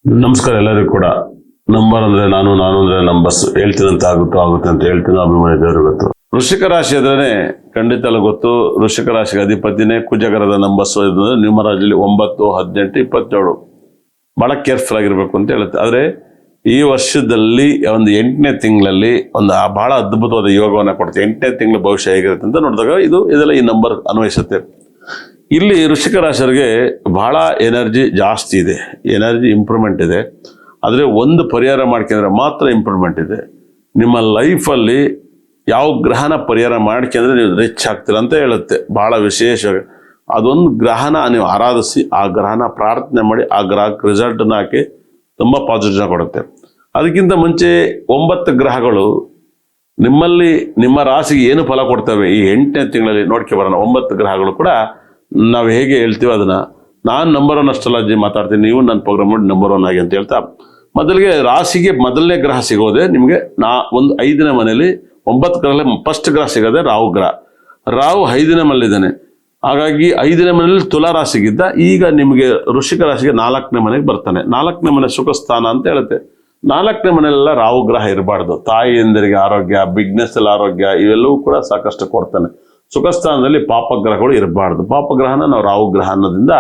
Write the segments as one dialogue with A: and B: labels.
A: ನಮಸ್ಕಾರ ಎಲ್ಲರಿಗೂ ಕೂಡ. ನಂಬರ್ ಅಂದ್ರೆ ನಾನು ಅಂದ್ರೆ ನಂಬರ್ಸ್ ಹೇಳ್ತೀನಂತ ಆಗುತ್ತೆ ಅಂತ ಹೇಳ್ತೀನಿ. ಅಭಿಮಾನಿ ದೇವರು ಗೊತ್ತು. ವೃಶ್ಚಿಕ ರಾಶಿ ಅಂದ್ರೆ ಖಂಡಿತ ಗೊತ್ತು. ವೃಶ್ಚಿಕ ರಾಶಿಗೆ ಅಧಿಪತಿನೇ ಕುಜಗ್ರಹದ ನಂಬರ್ಸ್ ನ್ಯೂಮರಾಜಲ್ಲಿ 9, 18, 27 ಬಹಳ ಕೇರ್ಫುಲ್ ಆಗಿರ್ಬೇಕು ಅಂತ ಹೇಳುತ್ತೆ. ಆದ್ರೆ ಈ ವರ್ಷದಲ್ಲಿ ಒಂದು 8ನೇ ತಿಂಗಳಲ್ಲಿ ಒಂದು ಬಹಳ ಅದ್ಭುತವಾದ ಯೋಗವನ್ನ ಕೊಡುತ್ತೆ. 8ನೇ ತಿಂಗಳ ಭವಿಷ್ಯ ಹೇಗಿರುತ್ತೆ ಅಂತ ನೋಡಿದಾಗ ಇದೆಲ್ಲ ಈ ನಂಬರ್ ಅನ್ವಯಿಸುತ್ತೆ. ಇಲ್ಲಿ ವೃಶ್ಚಿಕ ರಾಶಿಯವರಿಗೆ ಬಹಳ ಎನರ್ಜಿ ಜಾಸ್ತಿ ಇದೆ, ಎನರ್ಜಿ ಇಂಪ್ರೂವ್ಮೆಂಟ್ ಇದೆ. ಆದರೆ ಒಂದು ಪರಿಹಾರ ಮಾಡ್ಕೊಂಡ್ರೆ ಮಾತ್ರ ಇಂಪ್ರೂವ್ಮೆಂಟ್ ಇದೆ. ನಿಮ್ಮ ಲೈಫಲ್ಲಿ ಯಾವ ಗ್ರಹನ ಪರಿಹಾರ ಮಾಡ್ಕೊಂಡ್ರೆ ನೀವು ರಿಚ್ ಆಗ್ತೀರ ಅಂತ ಹೇಳುತ್ತೆ. ಬಹಳ ವಿಶೇಷವಾಗಿ ಅದೊಂದು ಗ್ರಹನ ನೀವು ಆರಾಧಿಸಿ, ಆ ಗ್ರಹನ ಪ್ರಾರ್ಥನೆ ಮಾಡಿ, ಆ ಗ್ರಹಕ್ಕೆ ರಿಸಲ್ಟನ್ನ ಹಾಕಿ ತುಂಬ ಪಾಸಿಟಿವ್ ಕೊಡುತ್ತೆ. ಅದಕ್ಕಿಂತ ಮುಂಚೆ 9 ಗ್ರಹಗಳು ನಿಮ್ಮಲ್ಲಿ ನಿಮ್ಮ ರಾಶಿಗೆ ಏನು ಫಲ ಕೊಡ್ತವೆ ಈ 8ನೇ ತಿಂಗಳಲ್ಲಿ ನೋಡ್ಕೆ ಬರೋಣ. 9 ಗ್ರಹಗಳು ಕೂಡ ನಾವು ಹೇಗೆ ಹೇಳ್ತೀವಿ ಅದನ್ನ ನಾನು ನಂಬರ್ 1 ಅಸ್ಟ್ರಾಲಜಿ ಮಾತಾಡ್ತೀನಿ, ನೀವು ನನ್ನ ಪ್ರೋಗ್ರಾಮ್ ನೋಡಿ ನಂಬರ್ 1 ಆಗಿ ಅಂತ ಹೇಳ್ತಾ ಮೊದಲಿಗೆ ರಾಶಿಗೆ ಮೊದಲನೇ ಗ್ರಹ ಸಿಗೋದೆ ನಿಮಗೆ ಒಂದು 5ನೇ ಮನೆಯಲ್ಲಿ 9 ಗ್ರಹದಲ್ಲಿ ಫಸ್ಟ್ ಗ್ರಹ ಸಿಗೋದೆ ರಾಹು ಗ್ರಹ. ರಾಹು 5ನೇ ಮನೆಯಲ್ಲಿದ್ದಾನೆ. ಹಾಗಾಗಿ 5ನೇ ಮನೆಯಲ್ಲಿ ತುಲಾ ರಾಶಿಗಿದ್ದ, ಈಗ ನಿಮಗೆ ವೃಶ್ಚಿಕ ರಾಶಿಗೆ 4ನೇ ಮನೆಗೆ ಬರ್ತಾನೆ. 4ನೇ ಮನೆ ಸುಖ ಸ್ಥಾನ ಅಂತ ಹೇಳುತ್ತೆ. 4ನೇ ಮನೆಯಲ್ಲೆಲ್ಲ ರಾಹು ಗ್ರಹ ಇರಬಾರ್ದು. ತಾಯಿಯಂದರಿಗೆ ಆರೋಗ್ಯ, ಬಿಗ್ನೆಸ್ ಅಲ್ಲಿ ಆರೋಗ್ಯ ಇವೆಲ್ಲವೂ ಕೂಡ ಸಾಕಷ್ಟು ಕೊಡ್ತಾನೆ. ಸುಖಸ್ಥಾನದಲ್ಲಿ ಪಾಪಗ್ರಹಗಳು ಇರಬಾರ್ದು. ಪಾಪಗ್ರಹನ ನಾವು ರಾಹು ಗ್ರಹ ಅನ್ನೋದ್ರಿಂದ,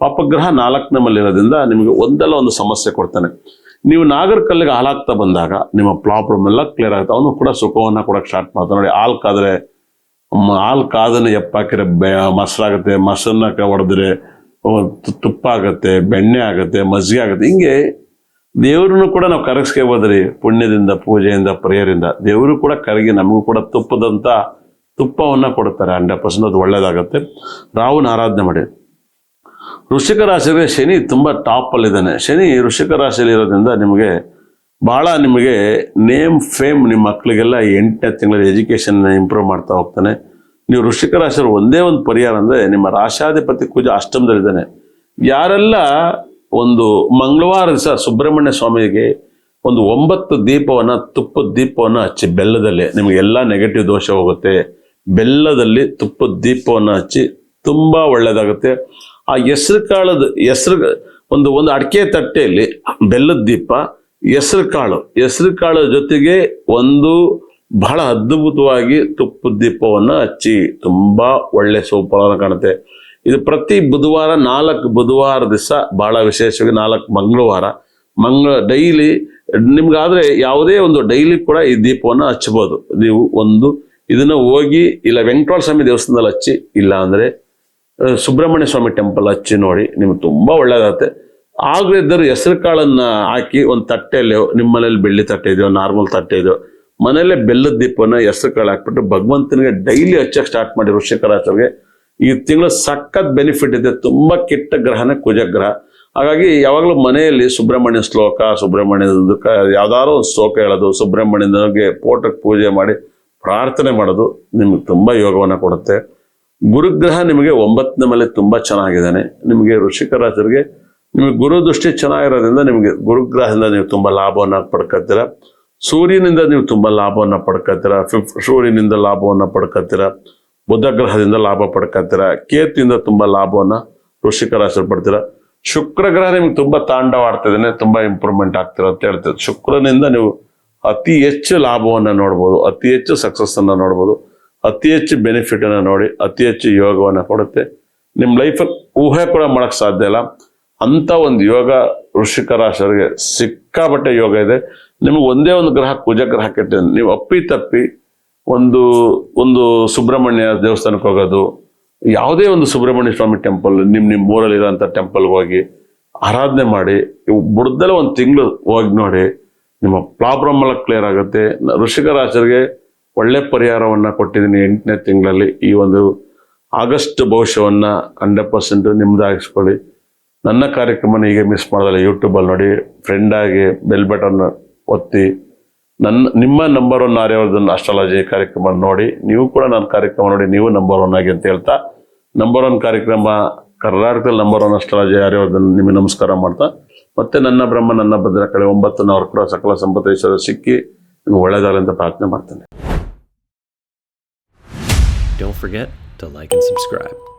A: ಪಾಪಗ್ರಹ 4ನೇ ಮನೆಯಿರೋದ್ರಿಂದ ನಿಮಗೆ ಒಂದಲ್ಲ ಒಂದು ಸಮಸ್ಯೆ ಕೊಡ್ತಾನೆ. ನೀವು ನಾಗರ ಕಲ್ಲಿಗೆ ಹಾಲಾಗ್ತಾ ಬಂದಾಗ ನಿಮ್ಮ ಪ್ರಾಬ್ಲಮ್ ಎಲ್ಲ ಕ್ಲಿಯರ್ ಆಗುತ್ತೆ. ಅವನು ಕೂಡ ಸುಖವನ್ನ ಕೊಡಕ್ಕೆ ಸ್ಟಾರ್ಟ್ ಮಾಡ್ತಾನೆ. ನೋಡಿ, ಹಾಲು ಕಾದನ್ನು ಎಪ್ಪಾಕಿದ್ರೆ ಮೊಸರಾಗುತ್ತೆ, ಮೊಸರನ್ನ ಹೊಡೆದ್ರೆ ತುಪ್ಪ ಆಗುತ್ತೆ, ಬೆಣ್ಣೆ ಆಗುತ್ತೆ, ಮಜ್ಜಿಗೆ ಆಗುತ್ತೆ. ಹಿಂಗೆ ದೇವ್ರನ್ನು ಕೂಡ ನಾವು ಕರಗಿಸ್ಕೋಬೋದ್ರಿ. ಪುಣ್ಯದಿಂದ, ಪೂಜೆಯಿಂದ, ಪ್ರೇಯರಿಂದ ದೇವರು ಕೂಡ ಕರಗಿ ನಮಗೂ ಕೂಡ ತುಪ್ಪವನ್ನ ಕೊಡ್ತಾರೆ. 100% ಅದು ಒಳ್ಳೇದಾಗತ್ತೆ. ರಾಹುನ ಆರಾಧನೆ ಮಾಡಿ. ವೃಶ್ಚಿಕ ರಾಶಿಗೆ ಶನಿ ತುಂಬಾ ಟಾಪ್ ಅಲ್ಲಿದ್ದಾನೆ. ಶನಿ ವೃಶ್ಚಿಕ ರಾಶಿಯಲ್ಲಿ ಇರೋದ್ರಿಂದ ನಿಮಗೆ ನೇಮ್ ಫೇಮ್ ನಿಮ್ಮ ಮಕ್ಕಳಿಗೆಲ್ಲ 8ನೇ ತಿಂಗಳಲ್ಲಿ ಎಜುಕೇಶನ್ ಇಂಪ್ರೂವ್ ಮಾಡ್ತಾ ಹೋಗ್ತಾನೆ. ನೀವು ವೃಶ್ಚಿಕ ರಾಶಿಯವರು ಒಂದೇ ಒಂದು ಪರಿಹಾರ ಅಂದ್ರೆ ನಿಮ್ಮ ರಾಶಾಧಿಪತಿ ಕುಜ ಅಷ್ಟಮದಲ್ಲಿದ್ದಾನೆ. ಯಾರೆಲ್ಲ ಒಂದು ಮಂಗಳವಾರ ದಿವಸ ಸುಬ್ರಹ್ಮಣ್ಯ ಸ್ವಾಮಿಗೆ ಒಂದು 9 ದೀಪವನ್ನ, ತುಪ್ಪದ ದೀಪವನ್ನ ಹಚ್ಚಿ ಬೆಲ್ಲದಲ್ಲಿ, ನಿಮಗೆ ಎಲ್ಲ ನೆಗೆಟಿವ್ ದೋಷ ಹೋಗುತ್ತೆ. ಬೆಲ್ಲದಲ್ಲಿ ತುಪ್ಪದ ದೀಪವನ್ನ ಹಚ್ಚಿ ತುಂಬಾ ಒಳ್ಳೇದಾಗುತ್ತೆ. ಆ ಹೆಸರು ಒಂದು ಅಡಿಕೆ ತಟ್ಟೆಯಲ್ಲಿ ಬೆಲ್ಲದ ದೀಪ, ಹೆಸರು ಕಾಳು ಜೊತೆಗೆ ಒಂದು ಬಹಳ ಅದ್ಭುತವಾಗಿ ತುಪ್ಪದ ದೀಪವನ್ನ ಹಚ್ಚಿ ತುಂಬಾ ಒಳ್ಳೆ ಸೂಪರ್ ಕಾಣುತ್ತೆ. ಇದು ಪ್ರತಿ ಬುಧವಾರ, 4 ಬುಧವಾರ ದಿವಸ ಬಹಳ ವಿಶೇಷವಾಗಿ 4 ಮಂಗಳವಾರ ಡೈಲಿ ನಿಮ್ಗಾದ್ರೆ ಯಾವುದೇ ಒಂದು ಡೈಲಿ ಕೂಡ ಈ ದೀಪವನ್ನು ಹಚ್ಚಬಹುದು. ನೀವು ಇದನ್ನ ಹೋಗಿ ಇಲ್ಲ ವೆಂಕಟೇಶ್ವರ ಸ್ವಾಮಿ ದೇವಸ್ಥಾನದಲ್ಲಿ ಹಚ್ಚಿ, ಇಲ್ಲ ಅಂದ್ರೆ ಸುಬ್ರಹ್ಮಣ್ಯ ಸ್ವಾಮಿ ಟೆಂಪಲ್ ಹಚ್ಚಿ ನೋಡಿ, ನಿಮ್ಗೆ ತುಂಬಾ ಒಳ್ಳೇದಾಗುತ್ತೆ. ಆಗ್ಲೇ ಇದ್ದರೂ ಹೆಸರು ಕಾಳನ್ನ ಹಾಕಿ ಒಂದು ತಟ್ಟೆಯಲ್ಲಿ, ನಿಮ್ಮ ಮನೇಲಿ ಬೆಳ್ಳಿ ತಟ್ಟೆ ಇದೆಯೋ, ನಾರ್ಮಲ್ ತಟ್ಟೆ ಇದೆಯೋ, ಮನೆಯಲ್ಲೇ ಬೆಲ್ಲದ ದೀಪವನ್ನು ಹೆಸರು ಕಾಳು ಹಾಕ್ಬಿಟ್ಟು ಭಗವಂತನಿಗೆ ಡೈಲಿ ಹಚ್ಚಕ್ಕೆ ಸ್ಟಾರ್ಟ್ ಮಾಡಿ. ವೃಶ್ಚಿಕ ರಾಶಿಯವರಿಗೆ ಈ ತಿಂಗಳು ಸಖತ್ ಬೆನಿಫಿಟ್ ಇದೆ. ತುಂಬಾ ಕೆಟ್ಟ ಗ್ರಹನೇ ಕುಜಗ್ರಹ. ಹಾಗಾಗಿ ಯಾವಾಗಲೂ ಮನೆಯಲ್ಲಿ ಸುಬ್ರಹ್ಮಣ್ಯ ಶ್ಲೋಕ, ಸುಬ್ರಹ್ಮಣ್ಯದ ಯಾವ್ದಾದ್ರು ಒಂದು ಶ್ಲೋಕ ಹೇಳೋದು, ಸುಬ್ರಹ್ಮಣ್ಯನಿಗೆ ಫೋಟೋಕ್ಕೆ ಪೂಜೆ ಮಾಡಿ ಪ್ರಾರ್ಥನೆ ಮಾಡೋದು ನಿಮ್ಗೆ ತುಂಬಾ ಯೋಗವನ್ನ ಕೊಡುತ್ತೆ. ಗುರುಗ್ರಹ ನಿಮಗೆ 9ನೇ ಮನೆ ತುಂಬಾ ಚೆನ್ನಾಗಿದ್ದಾನೆ. ನಿಮಗೆ ವೃಶ್ಚಿಕ ರಾಶಿಯವರಿಗೆ ನಿಮಗೆ ಗುರು ದೃಷ್ಟಿ ಚೆನ್ನಾಗಿರೋದ್ರಿಂದ ನಿಮಗೆ ಗುರುಗ್ರಹದಿಂದ ನೀವು ತುಂಬಾ ಲಾಭವನ್ನ ಪಡ್ಕೊತೀರ. ಸೂರ್ಯನಿಂದ ನೀವು ತುಂಬಾ ಲಾಭವನ್ನ ಪಡ್ಕೊತೀರ. ಸೂರ್ಯನಿಂದ ಲಾಭವನ್ನ ಪಡ್ಕೊತೀರ. ಬುಧ ಗ್ರಹದಿಂದ ಲಾಭ ಪಡ್ಕೊತೀರ. ಕೇತುವಿಂದ ತುಂಬಾ ಲಾಭವನ್ನ ವೃಶ್ಚಿಕ ರಾಶಿಯಲ್ಲಿ ಪಡ್ತೀರ. ಶುಕ್ರ ಗ್ರಹ ನಿಮ್ಗೆ ತುಂಬಾ ತಾಂಡವಾಡ್ತಿದ್ದಾನೆ, ತುಂಬಾ ಇಂಪ್ರೂವ್ಮೆಂಟ್ ಆಗ್ತಿರ ಅಂತ ಹೇಳ್ತದೆ. ಶುಕ್ರನಿಂದ ನೀವು ಅತಿ ಹೆಚ್ಚು ಲಾಭವನ್ನ ನೋಡ್ಬೋದು, ಅತಿ ಹೆಚ್ಚು ಸಕ್ಸಸ್ ಅನ್ನ ನೋಡ್ಬೋದು, ಅತಿ ಹೆಚ್ಚು ಬೆನಿಫಿಟ್ ಅನ್ನ ನೋಡಿ, ಅತಿ ಹೆಚ್ಚು ಯೋಗವನ್ನ ಕೊಡುತ್ತೆ. ನಿಮ್ ಲೈಫಲ್ಲಿ ಊಹೆ ಕೂಡ ಮಾಡಕ್ ಸಾಧ್ಯ ಇಲ್ಲ ಅಂತ ಒಂದು ಯೋಗ ವೃಶ್ಚಿಕ ರಾಶಿಯವರಿಗೆ ಸಿಕ್ಕಾಪಟ್ಟೆ ಯೋಗ ಇದೆ. ನಿಮ್ಗೆ ಒಂದೇ ಒಂದು ಗ್ರಹ ಕುಜಗ್ರಹ ಕೆಟ್ಟ, ನೀವು ಅಪ್ಪಿ ಒಂದು ಸುಬ್ರಹ್ಮಣ್ಯ ದೇವಸ್ಥಾನಕ್ಕೆ ಹೋಗೋದು, ಯಾವುದೇ ಒಂದು ಸುಬ್ರಹ್ಮಣ್ಯ ಸ್ವಾಮಿ ಟೆಂಪಲ್ ನಿಮ್ ಊರಲ್ಲಿ ಇರೋಂಥ ಟೆಂಪಲ್ಗೆ ಹೋಗಿ ಆರಾಧನೆ ಮಾಡಿ, ಬುಡದಲ್ಲೇ ಒಂದು ತಿಂಗಳು ಹೋಗಿ ನೋಡಿ, ನಿಮ್ಮ ಪ್ರಾಬ್ಲಮ್ ಎಲ್ಲ ಕ್ಲಿಯರ್ ಆಗುತ್ತೆ. ವೃಶ್ಚಿಕ ರಾಶಿಯವರಿಗೆ ಒಳ್ಳೆ ಪರಿಹಾರವನ್ನ ಕೊಟ್ಟಿದ್ದೀನಿ 8ನೇ ತಿಂಗಳಲ್ಲಿ. ಈ ಒಂದು ಆಗಸ್ಟ್ ಭವಿಷ್ಯವನ್ನ 100% ನಿಮ್ದಾಗಿಸ್ಕೊಳ್ಳಿ. ನನ್ನ ಕಾರ್ಯಕ್ರಮನ ಈಗ ಮಿಸ್ ಮಾಡೋದಲ್ಲ, ಯೂಟ್ಯೂಬಲ್ಲಿ ನೋಡಿ, ಫ್ರೆಂಡ್ ಆಗಿ ಬೆಲ್ ಬಟನ್ ಒತ್ತಿ, ನಿಮ್ಮ ನಂಬರ್ 1 ಆರ್ಯವರ್ಧನ್ ಅಸ್ಟ್ರಾಲಜಿ ಕಾರ್ಯಕ್ರಮ ನೋಡಿ, ನೀವು ಕೂಡ ನನ್ನ ಕಾರ್ಯಕ್ರಮ ನೋಡಿ, ನೀವು ನಂಬರ್ 1 ಆಗಿ ಅಂತ ಹೇಳ್ತಾ, ನಂಬರ್ 1 ಕಾರ್ಯಕ್ರಮ ಕರ್ನಾಟಕದಲ್ಲಿ ನಂಬರ್ 1 ಅಸ್ಟ್ರಾಲಜಿ ಆರ್ಯವರ್ಧನ್ ನಿಮಗೆ ನಮಸ್ಕಾರ ಮಾಡ್ತಾ, ಮತ್ತೆ ನನ್ನ ಬ್ರಹ್ಮ ನನ್ನ ಭದ್ರ ಕಡೆ 9ನವರು ಕೂಡ ಸಕಲ ಸಂಪತ್ತು ಐಶ್ವರ್ಯ ಸಿಕ್ಕಿ ನಿಮ್ಗೆ ಒಳ್ಳೆಯದಾಗಲಿ ಅಂತ ಪ್ರಾರ್ಥನೆ ಮಾಡ್ತೇನೆ.
B: Don't forget to like and subscribe.